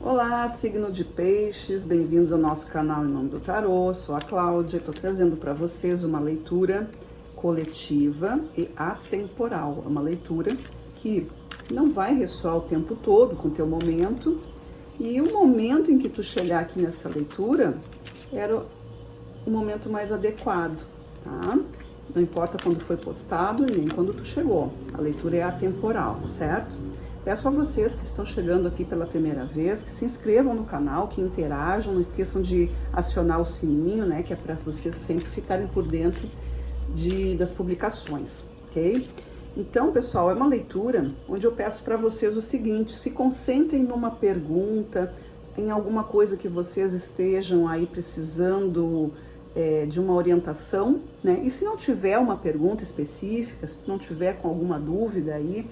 Olá, signo de peixes, bem-vindos ao nosso canal Em Nome do Tarô. Sou a Cláudia, estou trazendo para vocês uma leitura coletiva e atemporal. É uma leitura que não vai ressoar o tempo todo com o teu momento, e o momento em que tu chegar aqui nessa leitura era o momento mais adequado, tá? Não importa quando foi postado e nem quando tu chegou. A leitura é atemporal, certo? Peço a vocês que estão chegando aqui pela primeira vez, que se inscrevam no canal, que interajam, não esqueçam de acionar o sininho, né, que é para vocês sempre ficarem por dentro das publicações, ok? Então, pessoal, é uma leitura onde eu peço para vocês o seguinte: se concentrem numa pergunta, em alguma coisa que vocês estejam aí precisando de uma orientação, né? E se não tiver uma pergunta específica, se não tiver com alguma dúvida aí,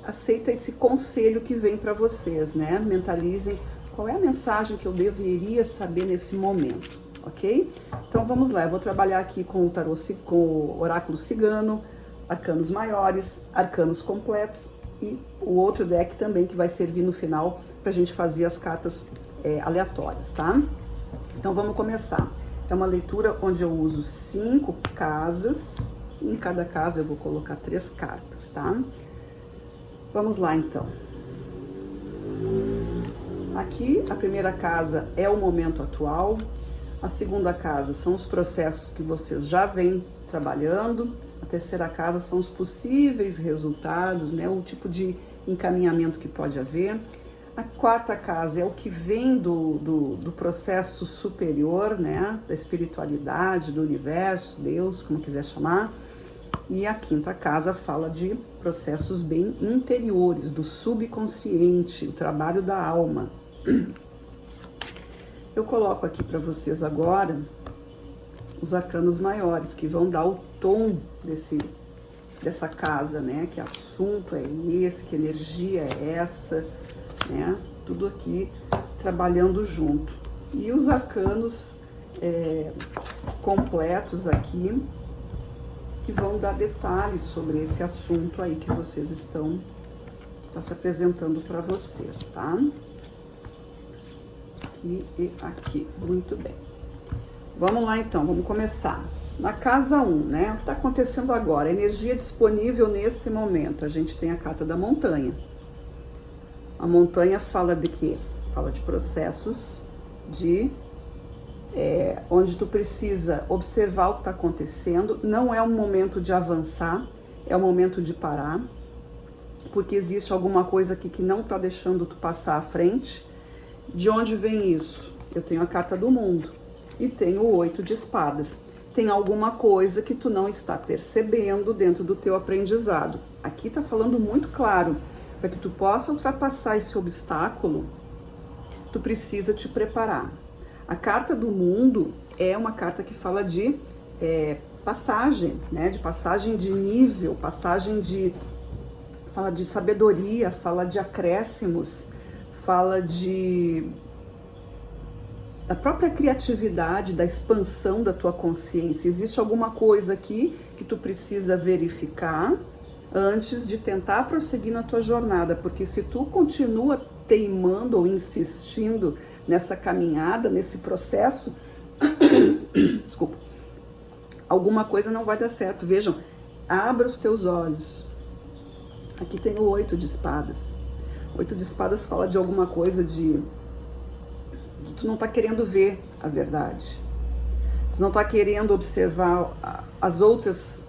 aceita esse conselho que vem para vocês, né? Mentalizem qual é a mensagem que eu deveria saber nesse momento, ok? Então vamos lá, eu vou trabalhar aqui com o tarô, com o oráculo cigano, arcanos maiores, arcanos completos e o outro deck também que vai servir no final para a gente fazer as cartas aleatórias, tá? Então vamos começar. É uma leitura onde eu uso 5 casas, e em cada casa eu vou colocar 3 cartas, tá? Vamos lá, então. Aqui, a primeira casa é o momento atual. A segunda casa são os processos que vocês já vêm trabalhando. A terceira casa são os possíveis resultados, né? O tipo de encaminhamento que pode haver. A quarta casa é o que vem do processo superior, né? Da espiritualidade, do universo, Deus, como quiser chamar. E a quinta casa fala de processos bem interiores, do subconsciente, o trabalho da alma. Eu coloco aqui para vocês agora os arcanos maiores, que vão dar o tom dessa casa, né? Que assunto é esse, que energia é essa, né? Tudo aqui trabalhando junto. E os arcanos completos aqui, que vão dar detalhes sobre esse assunto aí que vocês que está se apresentando para vocês, tá? Aqui e aqui, muito bem. Vamos lá então, vamos começar. Na casa 1, né? O que está acontecendo agora? A energia disponível nesse momento. A gente tem a carta da montanha. A montanha fala de quê? Fala de processos onde tu precisa observar o que está acontecendo. Não é um momento de avançar, é um momento de parar, porque existe alguma coisa aqui que não está deixando tu passar à frente. De onde vem isso? Eu tenho a carta do mundo e tenho o 8 de espadas. Tem alguma coisa que tu não está percebendo dentro do teu aprendizado. Aqui está falando muito claro, para que tu possa ultrapassar esse obstáculo, tu precisa te preparar. A carta do mundo é uma carta que fala de passagem, né? De passagem de nível, fala de sabedoria, fala de acréscimos, fala da própria criatividade, da expansão da tua consciência. Existe alguma coisa aqui que tu precisa verificar antes de tentar prosseguir na tua jornada, porque se tu continua teimando ou insistindo nessa caminhada, nesse processo, desculpa, alguma coisa não vai dar certo. Vejam, abra os teus olhos. Aqui tem o 8 de espadas. O 8 de espadas fala de alguma coisa de tu não tá querendo ver a verdade. Tu não tá querendo observar as outras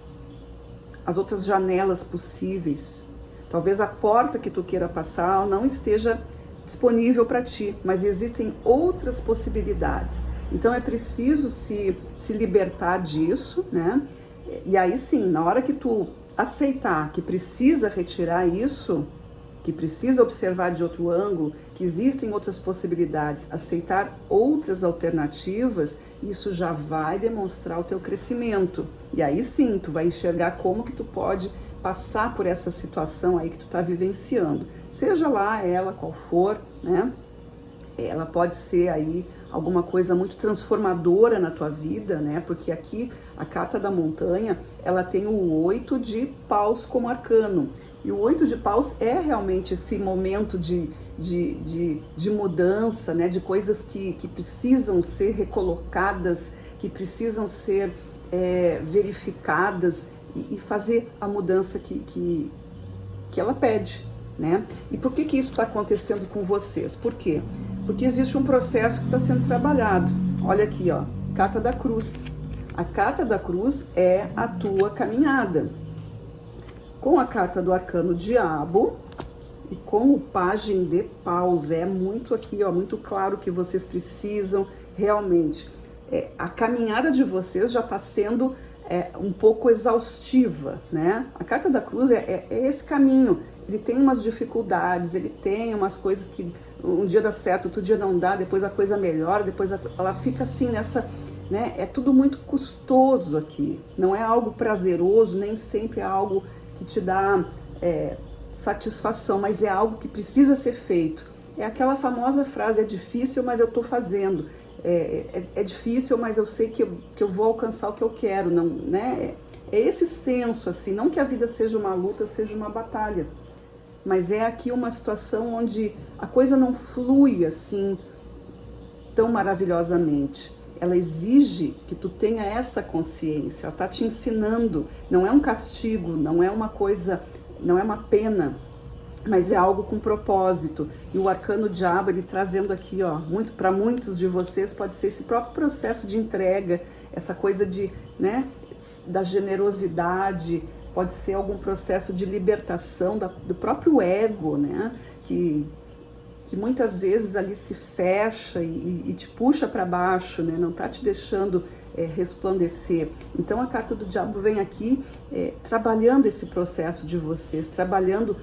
janelas possíveis. Talvez a porta que tu queira passar não esteja disponível para ti, mas existem outras possibilidades. Então é preciso se libertar disso, né? E aí sim, na hora que tu aceitar que precisa retirar isso, que precisa observar de outro ângulo, que existem outras possibilidades, aceitar outras alternativas, isso já vai demonstrar o teu crescimento. E aí sim, tu vai enxergar como que tu pode passar por essa situação aí que tu tá vivenciando. Seja lá ela qual for, né? Ela pode ser aí alguma coisa muito transformadora na tua vida, né? Porque aqui a carta da montanha, ela tem o 8 de paus como arcano. E o 8 de paus é realmente esse momento de de mudança, né? De coisas que precisam ser recolocadas, que precisam ser verificadas e fazer a mudança que ela pede, né? E por que isso está acontecendo com vocês? Por quê? Porque existe um processo que está sendo trabalhado. Olha aqui, ó, carta da cruz. A carta da cruz é a tua caminhada. Com a carta do arcano diabo e com o pajem de paus, é muito aqui, ó, muito claro que vocês precisam realmente. A caminhada de vocês já está sendo um pouco exaustiva, né? A carta da cruz é esse caminho. Ele tem umas dificuldades, ele tem umas coisas que um dia dá certo, outro dia não dá, depois a coisa melhora, depois ela fica assim nessa, né? É tudo muito custoso aqui. Não é algo prazeroso, nem sempre é algo que te dá satisfação, mas é algo que precisa ser feito. É aquela famosa frase, é difícil, mas eu estou fazendo. É difícil, mas eu sei que eu vou alcançar o que eu quero, não, né? É esse senso, assim, não que a vida seja uma luta, seja uma batalha, mas é aqui uma situação onde a coisa não flui assim tão maravilhosamente. Ela exige que tu tenha essa consciência, ela está te ensinando, não é um castigo, não é uma coisa, não é uma pena, mas é algo com propósito. E o arcano diabo, ele trazendo aqui, ó, muito para muitos de vocês pode ser esse próprio processo de entrega, essa coisa de, né, da generosidade, pode ser algum processo de libertação do próprio ego, né, que muitas vezes ali se fecha e te puxa para baixo, né, não tá te deixando resplandecer. Então a carta do diabo vem aqui trabalhando esse processo de vocês, trabalhando.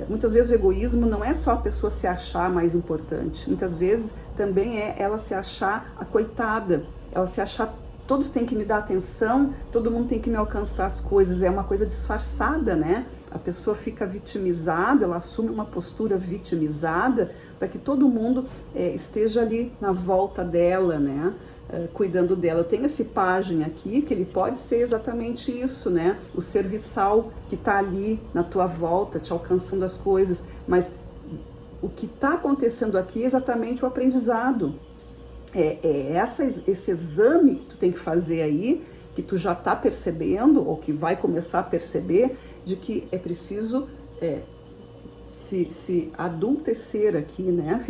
Muitas vezes o egoísmo não é só a pessoa se achar mais importante, muitas vezes também é ela se achar a coitada, ela se achar, todos têm que me dar atenção, todo mundo tem que me alcançar as coisas, é uma coisa disfarçada, né? A pessoa fica vitimizada, ela assume uma postura vitimizada para que todo mundo esteja ali na volta dela, né? Cuidando dela. Eu tenho esse pajem aqui, que ele pode ser exatamente isso, né? O serviçal que está ali na tua volta, te alcançando as coisas, mas o que está acontecendo aqui é exatamente o aprendizado. Esse exame que tu tem que fazer aí, que tu já está percebendo, ou que vai começar a perceber, de que é preciso se adultecer aqui, né?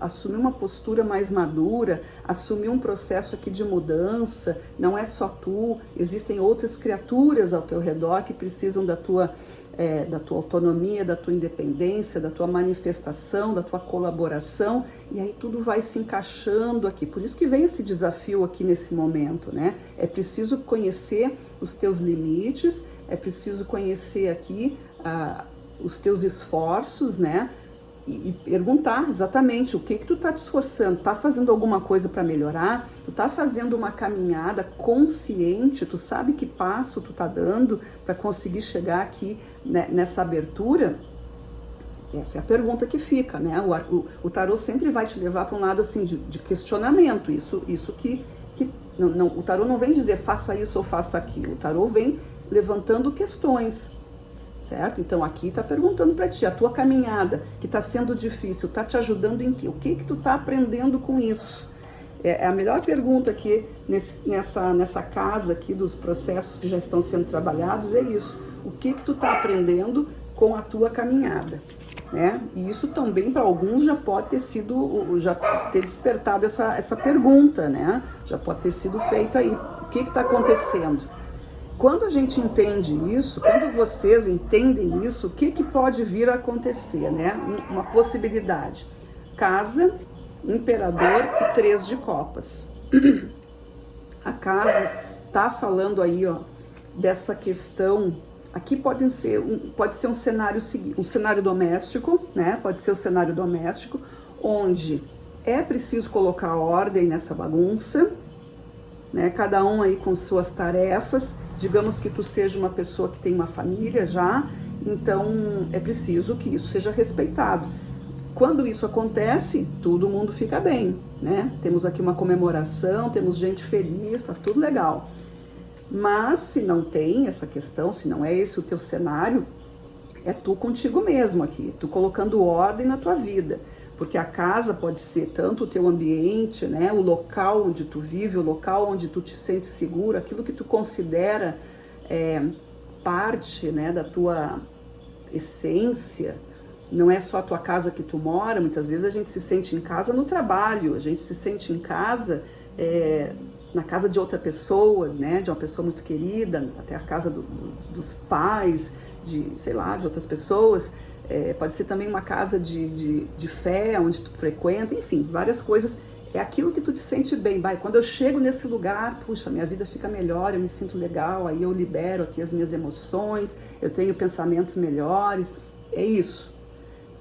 Assumir uma postura mais madura, assumir um processo aqui de mudança. Não é só tu, existem outras criaturas ao teu redor que precisam da tua autonomia, da tua independência, da tua manifestação, da tua colaboração, e aí tudo vai se encaixando aqui. Por isso que vem esse desafio aqui nesse momento, né? É preciso conhecer os teus limites, é preciso conhecer aqui os teus esforços, né? E perguntar exatamente o que tu tá te esforçando, tá fazendo alguma coisa para melhorar, tu tá fazendo uma caminhada consciente, tu sabe que passo tu tá dando para conseguir chegar aqui, né, nessa abertura. Essa é a pergunta que fica, né? O tarô sempre vai te levar para um lado assim de questionamento, isso que não, o tarô não vem dizer faça isso ou faça aquilo, o tarô vem levantando questões. Certo? Então aqui está perguntando para ti, a tua caminhada que está sendo difícil, está te ajudando em quê? O que tu está aprendendo com isso? É a melhor pergunta aqui nessa casa aqui dos processos que já estão sendo trabalhados, é isso. O que tu está aprendendo com a tua caminhada? Né? E isso também para alguns já pode ter sido, já ter despertado essa pergunta, né? Já pode ter sido feito aí. O que está acontecendo? Quando a gente entende isso, quando vocês entendem isso, o que pode vir a acontecer, né? Uma possibilidade. Casa, imperador e 3 de copas. A casa tá falando aí, ó, dessa questão. Aqui pode ser um cenário doméstico, né? Pode ser o cenário doméstico, onde é preciso colocar ordem nessa bagunça, né? Cada um aí com suas tarefas. Digamos que tu seja uma pessoa que tem uma família já, então é preciso que isso seja respeitado. Quando isso acontece, todo mundo fica bem, né? Temos aqui uma comemoração, temos gente feliz, tá tudo legal. Mas se não tem essa questão, se não é esse o teu cenário, É tu contigo mesmo aqui, tu colocando ordem na tua vida. Porque a casa pode ser tanto o teu ambiente, né, o local onde tu vive, o local onde tu te sente seguro, aquilo que tu considera parte, né, da tua essência. Não é só a tua casa que tu mora, muitas vezes a gente se sente em casa no trabalho, a gente se sente em casa na casa de outra pessoa, né, de uma pessoa muito querida, até a casa dos pais, sei lá, de outras pessoas. Pode ser também uma casa de fé, onde tu frequenta, enfim, várias coisas. É aquilo que tu te sente bem. Quando eu chego nesse lugar, puxa, minha vida fica melhor, eu me sinto legal, aí eu libero aqui as minhas emoções, eu tenho pensamentos melhores. É isso,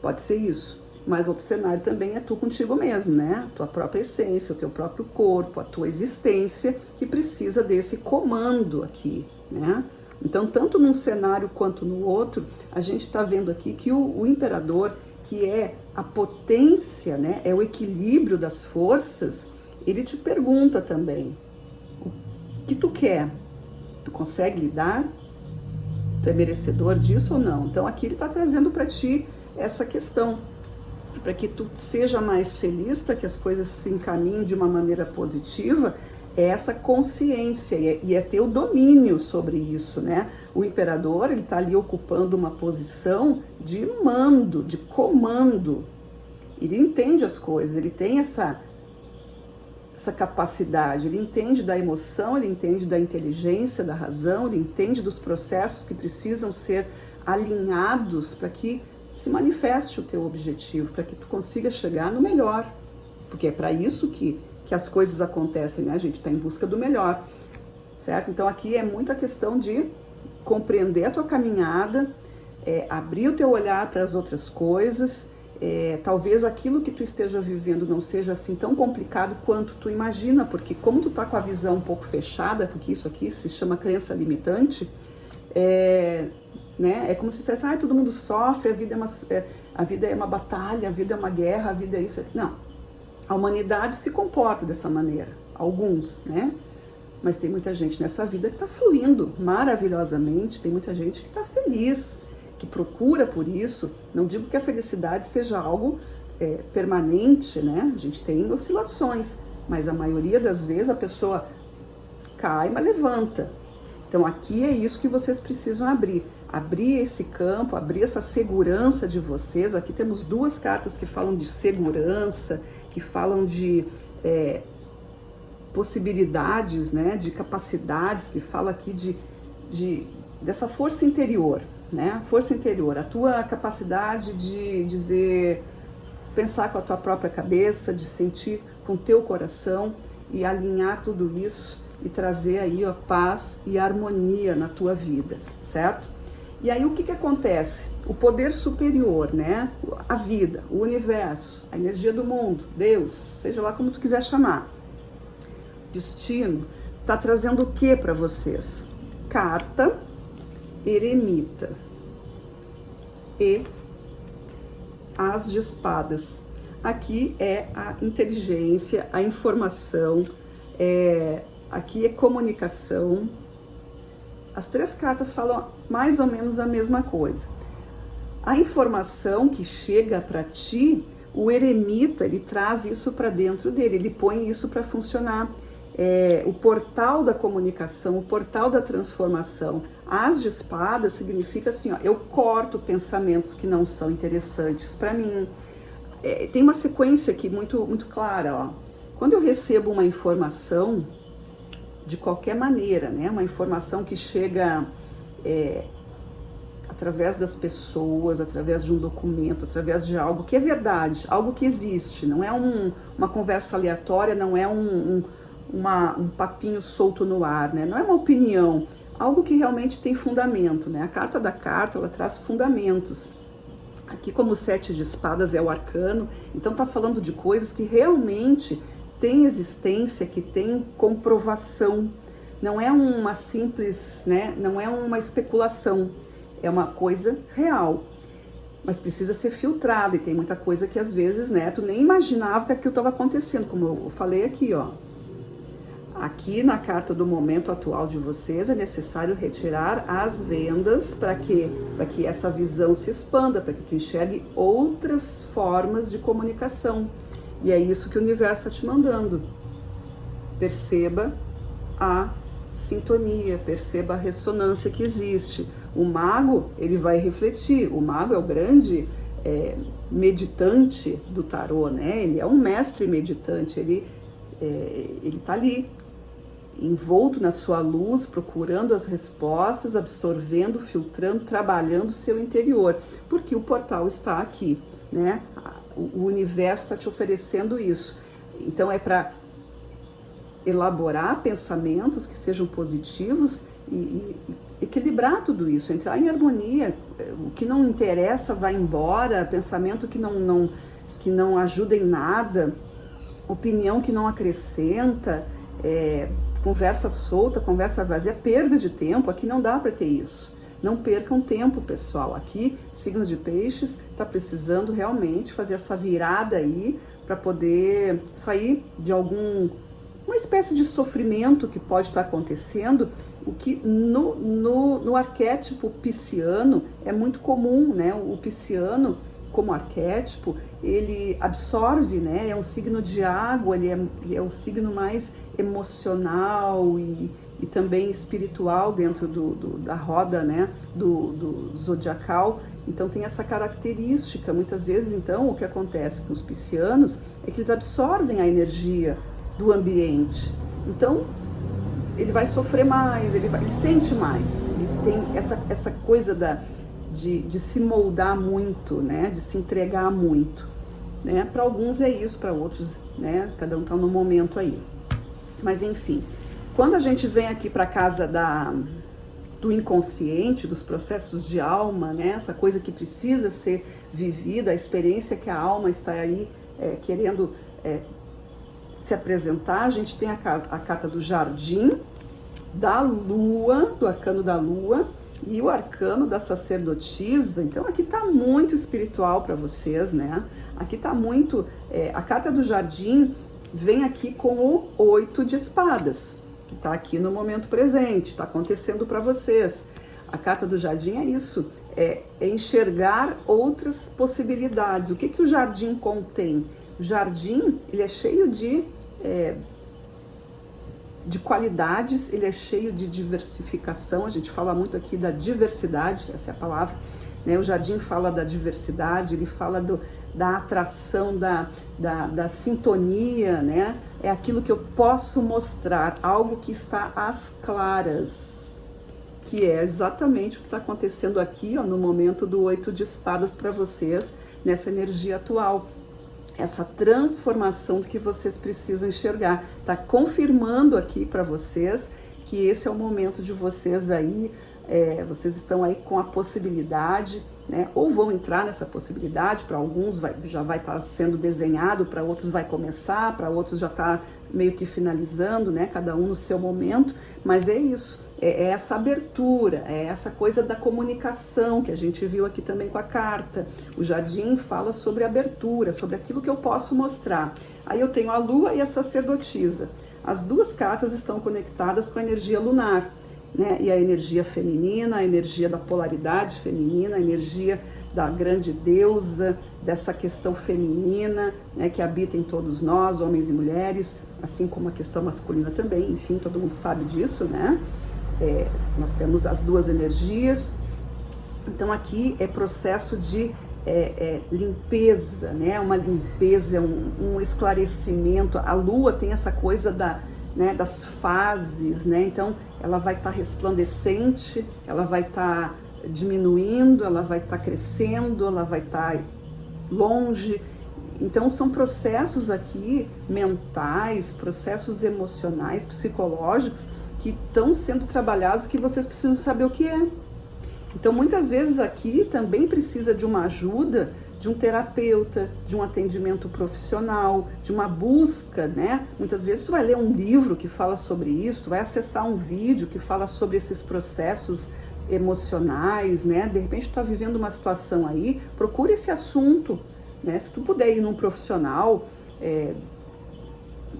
pode ser isso. Mas outro cenário também é tu contigo mesmo, né? Tua própria essência, o teu próprio corpo, a tua existência, que precisa desse comando aqui, né? Então, tanto num cenário quanto no outro, a gente está vendo aqui que o imperador, que é a potência, né, é o equilíbrio das forças, ele te pergunta também, o que tu quer? Tu consegue lidar? Tu é merecedor disso ou não? Então, aqui ele está trazendo para ti essa questão, para que tu seja mais feliz, para que as coisas se encaminhem de uma maneira positiva. É essa consciência e é ter o domínio sobre isso, né? O imperador, ele está ali ocupando uma posição de mando, de comando. Ele entende as coisas, ele tem essa capacidade, ele entende da emoção, ele entende da inteligência, da razão, ele entende dos processos que precisam ser alinhados para que se manifeste o teu objetivo, para que tu consiga chegar no melhor, porque é para isso que as coisas acontecem, né? A gente está em busca do melhor, certo? Então aqui é muita questão de compreender a tua caminhada, abrir o teu olhar para as outras coisas, talvez aquilo que tu esteja vivendo não seja assim tão complicado quanto tu imagina, porque como tu tá com a visão um pouco fechada, porque isso aqui se chama crença limitante, né? É como se dissesse, todo mundo sofre, a vida é uma batalha, a vida é uma guerra, a vida é isso. Não. A humanidade se comporta dessa maneira, alguns, né? Mas tem muita gente nessa vida que está fluindo maravilhosamente, tem muita gente que está feliz, que procura por isso. Não digo que a felicidade seja algo permanente, né? A gente tem oscilações, mas a maioria das vezes a pessoa cai, mas levanta. Então aqui é isso que vocês precisam abrir esse campo, abrir essa segurança de vocês. Aqui temos duas cartas que falam de segurança, que falam de possibilidades, né, de capacidades, que fala aqui dessa força interior, né, força interior, a tua capacidade de pensar com a tua própria cabeça, de sentir com o teu coração e alinhar tudo isso e trazer aí a paz e a harmonia na tua vida, certo? E aí o que acontece? O poder superior, né? A vida, o universo, a energia do mundo, Deus, seja lá como tu quiser chamar, destino, tá trazendo o que para vocês? Carta eremita e as de espadas. Aqui é a inteligência, a informação, aqui é comunicação. As três cartas falam mais ou menos a mesma coisa. A informação que chega para ti, o eremita, ele traz isso para dentro dele, ele põe isso para funcionar. O portal da comunicação, o portal da transformação. As de espadas significa assim, eu corto pensamentos que não são interessantes para mim. Tem uma sequência aqui muito, muito clara. Quando eu recebo uma informação, de qualquer maneira, né? Uma informação que chega através das pessoas, através de um documento, através de algo que é verdade, algo que existe, não é uma conversa aleatória, não é um papinho solto no ar, né? Não é uma opinião, algo que realmente tem fundamento, né? A carta da carta, ela traz fundamentos. Aqui, como o 7 de espadas é o arcano, então tá falando de coisas que realmente tem existência, que tem comprovação. Não é uma simples, né? Não é uma especulação, é uma coisa real. Mas precisa ser filtrada, e tem muita coisa que às vezes, né, tu nem imaginava que aquilo estava acontecendo, como eu falei aqui, Aqui na carta do momento atual de vocês é necessário retirar as vendas para que essa visão se expanda, para que tu enxergue outras formas de comunicação. E é isso que o universo está te mandando. Perceba a sintonia, perceba a ressonância que existe. O mago, ele vai refletir. O mago é o grande meditante do tarô, né? Ele é um mestre meditante, ele está ali, envolto na sua luz, procurando as respostas, absorvendo, filtrando, trabalhando o seu interior, porque o portal está aqui, né? O universo está te oferecendo isso. Então é para elaborar pensamentos que sejam positivos e equilibrar tudo isso, entrar em harmonia. O que não interessa vai embora, pensamento que não ajuda em nada, opinião que não acrescenta, conversa solta, conversa vazia, perda de tempo. Aqui não dá para ter isso. Não percam tempo, pessoal. Aqui, signo de Peixes está precisando realmente fazer essa virada aí para poder sair de uma espécie de sofrimento que pode estar acontecendo, o que no arquétipo pisciano é muito comum, né? O pisciano, como arquétipo, ele absorve, né? É um signo de água, ele é o signo mais emocional e também espiritual dentro da roda, né? do zodiacal. Então tem essa característica. Muitas vezes, então, o que acontece com os piscianos é que eles absorvem a energia do ambiente. Então ele vai sofrer mais, ele sente mais, ele tem essa coisa de se moldar muito, né? De se entregar muito, né? Para alguns é isso, para outros, né? Cada um está no momento aí. Mas enfim, quando a gente vem aqui para a casa do inconsciente, dos processos de alma, né? Essa coisa que precisa ser vivida, a experiência que a alma está aí querendo se apresentar, a gente tem a carta do jardim, da lua, do arcano da lua e o arcano da sacerdotisa. Então aqui tá muito espiritual para vocês, né? Aqui tá muito, a carta do jardim vem aqui com o 8 de espadas, que tá aqui no momento presente, tá acontecendo para vocês. A carta do jardim é isso, é enxergar outras possibilidades. O que o jardim contém? O jardim, ele é cheio de qualidades, ele é cheio de diversificação. A gente fala muito aqui da diversidade, essa é a palavra, né? O jardim fala da diversidade, ele fala da atração, da sintonia, né? É aquilo que eu posso mostrar, algo que está às claras, que é exatamente o que está acontecendo aqui, ó, no momento do 8 de espadas para vocês, nessa energia atual. Essa transformação que vocês precisam enxergar. Está confirmando aqui para vocês que esse é o momento de vocês aí, vocês estão aí com a possibilidade, né? Ou vão entrar nessa possibilidade. Para alguns já vai estar sendo desenhado, para outros vai começar, para outros já está meio que finalizando, né? Cada um no seu momento, mas é isso. É essa abertura, é essa coisa da comunicação que a gente viu aqui também com a carta. O jardim fala sobre abertura, sobre aquilo que eu posso mostrar. Aí eu tenho a lua e a sacerdotisa. As duas cartas estão conectadas com a energia lunar, né? E a energia feminina, a energia da polaridade feminina, a energia da grande deusa, dessa questão feminina, né, que habita em todos nós, homens e mulheres, assim como a questão masculina também. Enfim, todo mundo sabe disso, né? Nós temos as duas energias. Então aqui é processo de limpeza, né? Uma limpeza, um esclarecimento. A lua tem essa coisa das fases, né? Então ela vai estar resplandecente, ela vai estar diminuindo, ela vai estar crescendo, ela vai estar longe. Então são processos aqui mentais, processos emocionais, psicológicos, que estão sendo trabalhados, que vocês precisam saber o que é. Então muitas vezes aqui também precisa de uma ajuda, de um terapeuta, de um atendimento profissional, de uma busca, né? Muitas vezes tu vai ler um livro que fala sobre isso, tu vai acessar um vídeo que fala sobre esses processos emocionais, né? De repente tu tá vivendo uma situação aí, procura esse assunto, né? Se tu puder ir num profissional,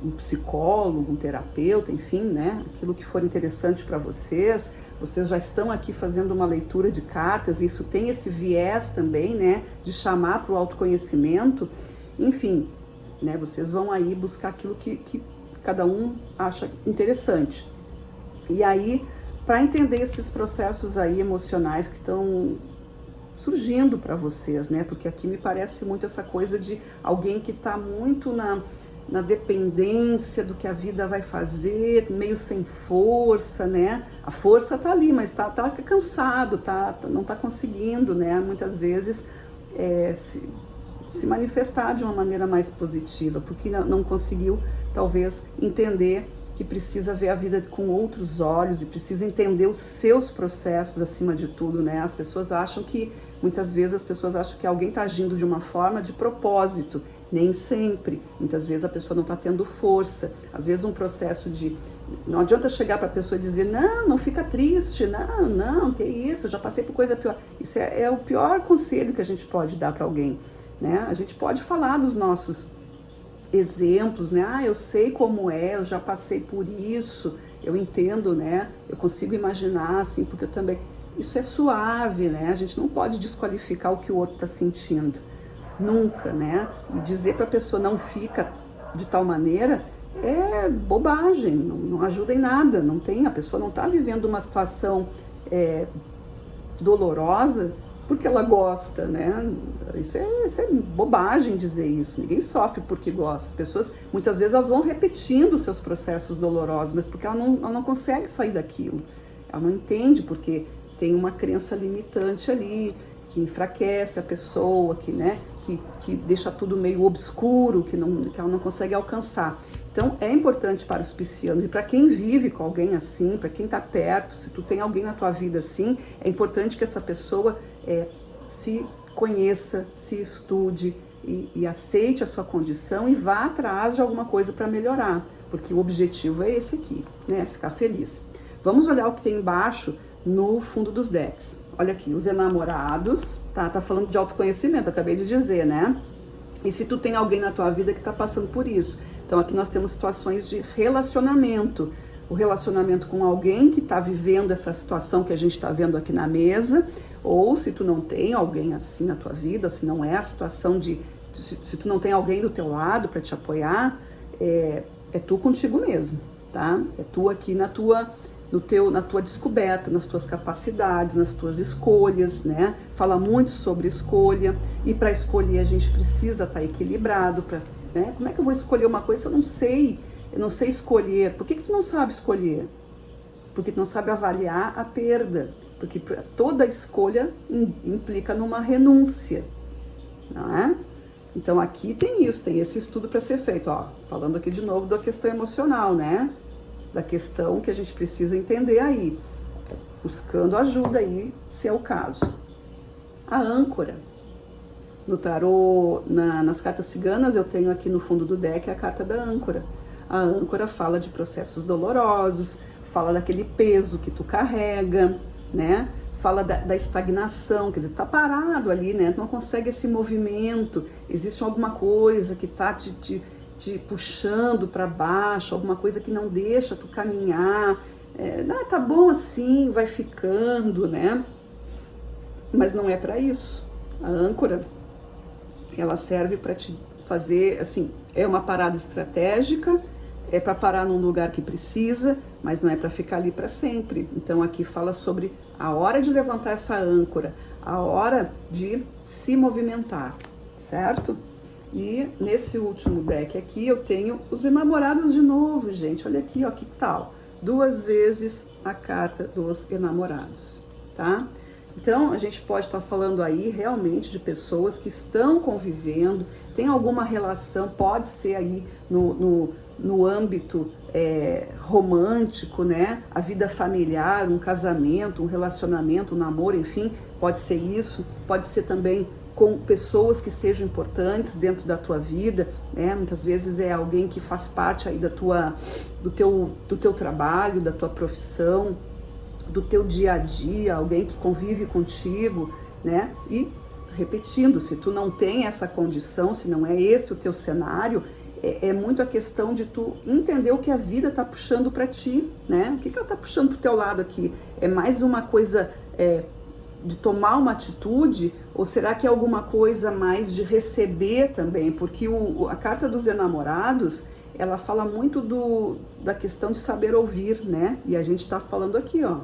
um psicólogo, um terapeuta, enfim, né? Aquilo que for interessante para vocês. Vocês já estão aqui fazendo uma leitura de cartas, e isso tem esse viés também, né? De chamar para o autoconhecimento. Enfim, né? Vocês vão aí buscar aquilo que cada um acha interessante. E aí, para entender esses processos aí emocionais que estão surgindo para vocês, né? Porque aqui me parece muito essa coisa de alguém que está muito na dependência do que a vida vai fazer, meio sem força, né? A força tá ali, mas tá cansado, não tá conseguindo, né? Muitas vezes se manifestar de uma maneira mais positiva, porque não conseguiu, talvez, entender que precisa ver a vida com outros olhos e precisa entender os seus processos acima de tudo, né? Muitas vezes as pessoas acham que alguém está agindo de uma forma de propósito, nem sempre. Muitas vezes a pessoa não está tendo força. Às vezes um processo não adianta chegar para a pessoa e dizer, não fica triste, não, que isso, eu já passei por coisa pior. Isso é o pior conselho que a gente pode dar para alguém, né? A gente pode falar dos nossos exemplos, né? Eu sei como é, eu já passei por isso, eu entendo, né? Eu consigo imaginar, assim, porque eu também... Isso é suave, né? A gente não pode desqualificar o que o outro está sentindo, nunca, né? E dizer para a pessoa não fica de tal maneira é bobagem, não ajuda em nada, a pessoa não está vivendo uma situação dolorosa porque ela gosta, né? Isso é bobagem dizer isso. Ninguém sofre porque gosta. As pessoas, muitas vezes, elas vão repetindo seus processos dolorosos, mas porque ela não consegue sair daquilo. Ela não entende porque tem uma crença limitante ali, que enfraquece a pessoa, que deixa tudo meio obscuro, que ela não consegue alcançar. Então, é importante para os piscianos e para quem vive com alguém assim, para quem está perto, se tu tem alguém na tua vida assim, é importante que essa pessoa se conheça, se estude e aceite a sua condição e vá atrás de alguma coisa para melhorar, porque o objetivo é esse aqui, né? Ficar feliz. Vamos olhar o que tem embaixo no fundo dos decks. Olha aqui, os enamorados, tá falando de autoconhecimento, acabei de dizer, né? E se tu tem alguém na tua vida que tá passando por isso. Então aqui nós temos situações de relacionamento. O relacionamento com alguém que tá vivendo essa situação que a gente tá vendo aqui na mesa, ou se tu não tem alguém assim na tua vida, se não é a situação se tu não tem alguém do teu lado para te apoiar, é tu contigo mesmo, tá? É tu aqui na tua descoberta, nas tuas capacidades, nas tuas escolhas, né? Fala muito sobre escolha, e para escolher a gente precisa estar equilibrado, né? Como é que eu vou escolher uma coisa se eu não sei escolher? Por que tu não sabe escolher? Porque tu não sabe avaliar a perda, porque toda escolha implica numa renúncia, não é? Então aqui tem esse estudo para ser feito, ó, falando aqui de novo da questão emocional, né? Da questão que a gente precisa entender aí, buscando ajuda aí, se é o caso. A âncora. No tarô, nas cartas ciganas, eu tenho aqui no fundo do deck a carta da âncora. A âncora fala de processos dolorosos, fala daquele peso que tu carrega, né? Fala da estagnação, quer dizer, tu tá parado ali, né? Tu não consegue esse movimento, existe alguma coisa que tá te puxando para baixo, alguma coisa que não deixa tu caminhar, tá bom assim, vai ficando, né? Mas não é para isso. A âncora, ela serve para te fazer, assim, é uma parada estratégica, é para parar num lugar que precisa, mas não é para ficar ali para sempre. Então aqui fala sobre a hora de levantar essa âncora, a hora de se movimentar, certo? E nesse último deck aqui eu tenho os enamorados de novo, gente. Olha aqui, ó, que tal? 2 vezes a carta dos enamorados, tá? Então a gente pode estar falando aí realmente de pessoas que estão convivendo, tem alguma relação, pode ser aí no âmbito romântico, né? A vida familiar, um casamento, um relacionamento, um namoro, enfim, pode ser isso, pode ser também com pessoas que sejam importantes dentro da tua vida, né? Muitas vezes é alguém que faz parte aí do teu trabalho, da tua profissão, do teu dia a dia, alguém que convive contigo, né? E repetindo, se tu não tem essa condição, se não é esse o teu cenário, é muito a questão de tu entender o que a vida tá puxando para ti, né? O que ela tá puxando pro teu lado aqui? É mais uma coisa de tomar uma atitude, ou será que é alguma coisa mais de receber também? Porque a carta dos enamorados, ela fala muito da questão de saber ouvir, né? E a gente tá falando aqui, ó.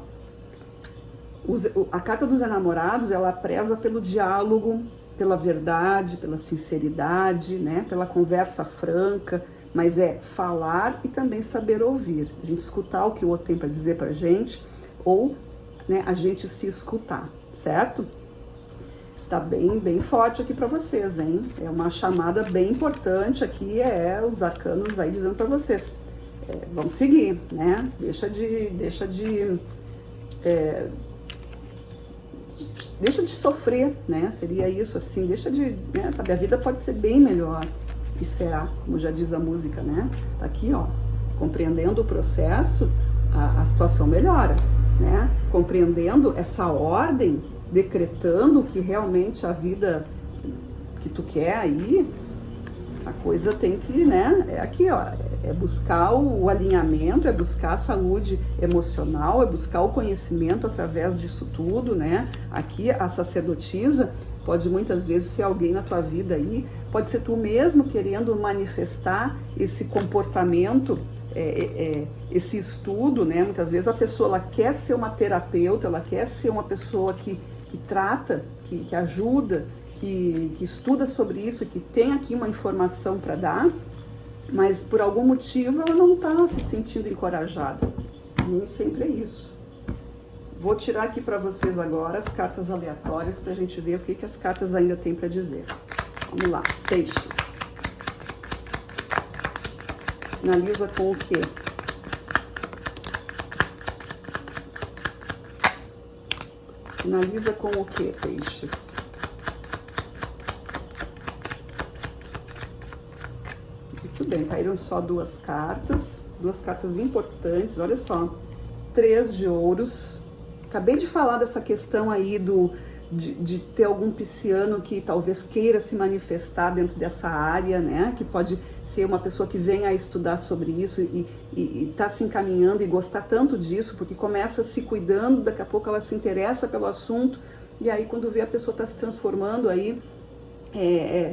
A carta dos enamorados, ela preza pelo diálogo, pela verdade, pela sinceridade, né? Pela conversa franca, mas é falar e também saber ouvir. A gente escutar o que o outro tem para dizer pra gente, ou, né, a gente se escutar, certo? Tá bem forte aqui para vocês, hein? É uma chamada bem importante aqui, os arcanos aí dizendo para vocês. Vamos seguir, né? Deixa de sofrer, né? Seria isso, assim, deixa de, né? Sabe, a vida pode ser bem melhor. E será, como já diz a música, né? Tá aqui, ó, compreendendo o processo, a situação melhora, né? Compreendendo essa ordem, decretando que realmente a vida que tu quer aí, a coisa tem que, né? É aqui, ó, é buscar o alinhamento, é buscar a saúde emocional, é buscar o conhecimento através disso tudo, né? Aqui a sacerdotisa pode muitas vezes ser alguém na tua vida aí, pode ser tu mesmo querendo manifestar esse comportamento, esse estudo, né? Muitas vezes a pessoa ela quer ser uma terapeuta, ela quer ser uma pessoa que trata, que ajuda, que estuda sobre isso, que tem aqui uma informação para dar, mas por algum motivo ela não está se sentindo encorajada. Nem sempre é isso. Vou tirar aqui para vocês agora as cartas aleatórias para a gente ver o que as cartas ainda têm para dizer. Vamos lá, peixes. Finaliza com o quê? Finaliza com o quê, peixes? Muito bem, caíram só duas cartas importantes, olha só. 3 de ouros. Acabei de falar dessa questão aí de ter algum pisciano que talvez queira se manifestar dentro dessa área, né? Que pode ser uma pessoa que venha a estudar sobre isso e tá se encaminhando e gostar tanto disso, porque começa se cuidando, daqui a pouco ela se interessa pelo assunto, e aí quando vê a pessoa tá se transformando aí,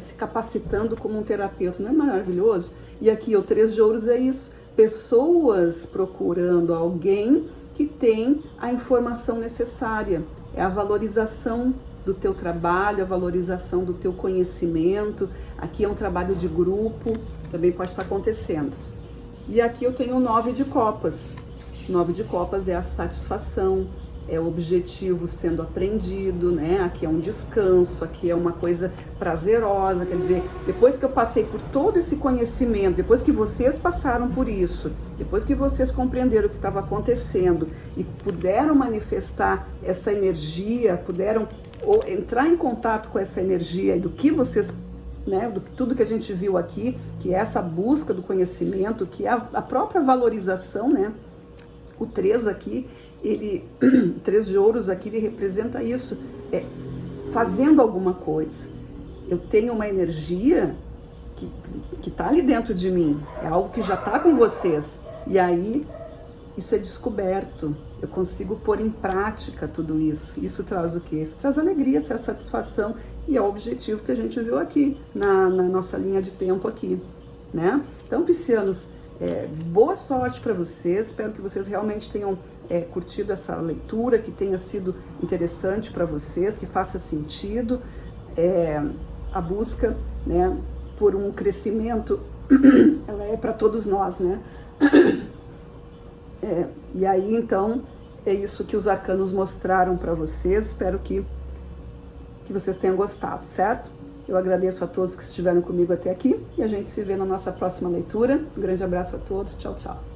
se capacitando como um terapeuta, não é maravilhoso? E aqui o 3 de ouros é isso, pessoas procurando alguém que tem a informação necessária, é a valorização do teu trabalho, a valorização do teu conhecimento. Aqui é um trabalho de grupo, também pode estar acontecendo. E aqui eu tenho o 9 de copas. 9 de copas é a satisfação, é o objetivo sendo aprendido, né? Aqui é um descanso, aqui é uma coisa prazerosa, quer dizer, depois que eu passei por todo esse conhecimento, depois que vocês passaram por isso, depois que vocês compreenderam o que estava acontecendo e puderam manifestar essa energia, puderam entrar em contato com essa energia e do que vocês, né, tudo que a gente viu aqui, que é essa busca do conhecimento, que é a própria valorização, né? O 3 aqui, o 3 de ouros aqui, ele representa isso, fazendo alguma coisa. Eu tenho uma energia que está ali dentro de mim, é algo que já está com vocês, e aí isso é descoberto, eu consigo pôr em prática tudo isso. Isso traz o quê? Isso traz alegria, traz satisfação, e é o objetivo que a gente viu aqui, na nossa linha de tempo aqui, né? Então, piscianos, boa sorte para vocês, espero que vocês realmente tenham curtido essa leitura, que tenha sido interessante para vocês, que faça sentido, a busca, né, por um crescimento, ela é para todos nós, né? E aí, então, é isso que os arcanos mostraram para vocês, espero que vocês tenham gostado, certo? Eu agradeço a todos que estiveram comigo até aqui e a gente se vê na nossa próxima leitura. Um grande abraço a todos, tchau, tchau.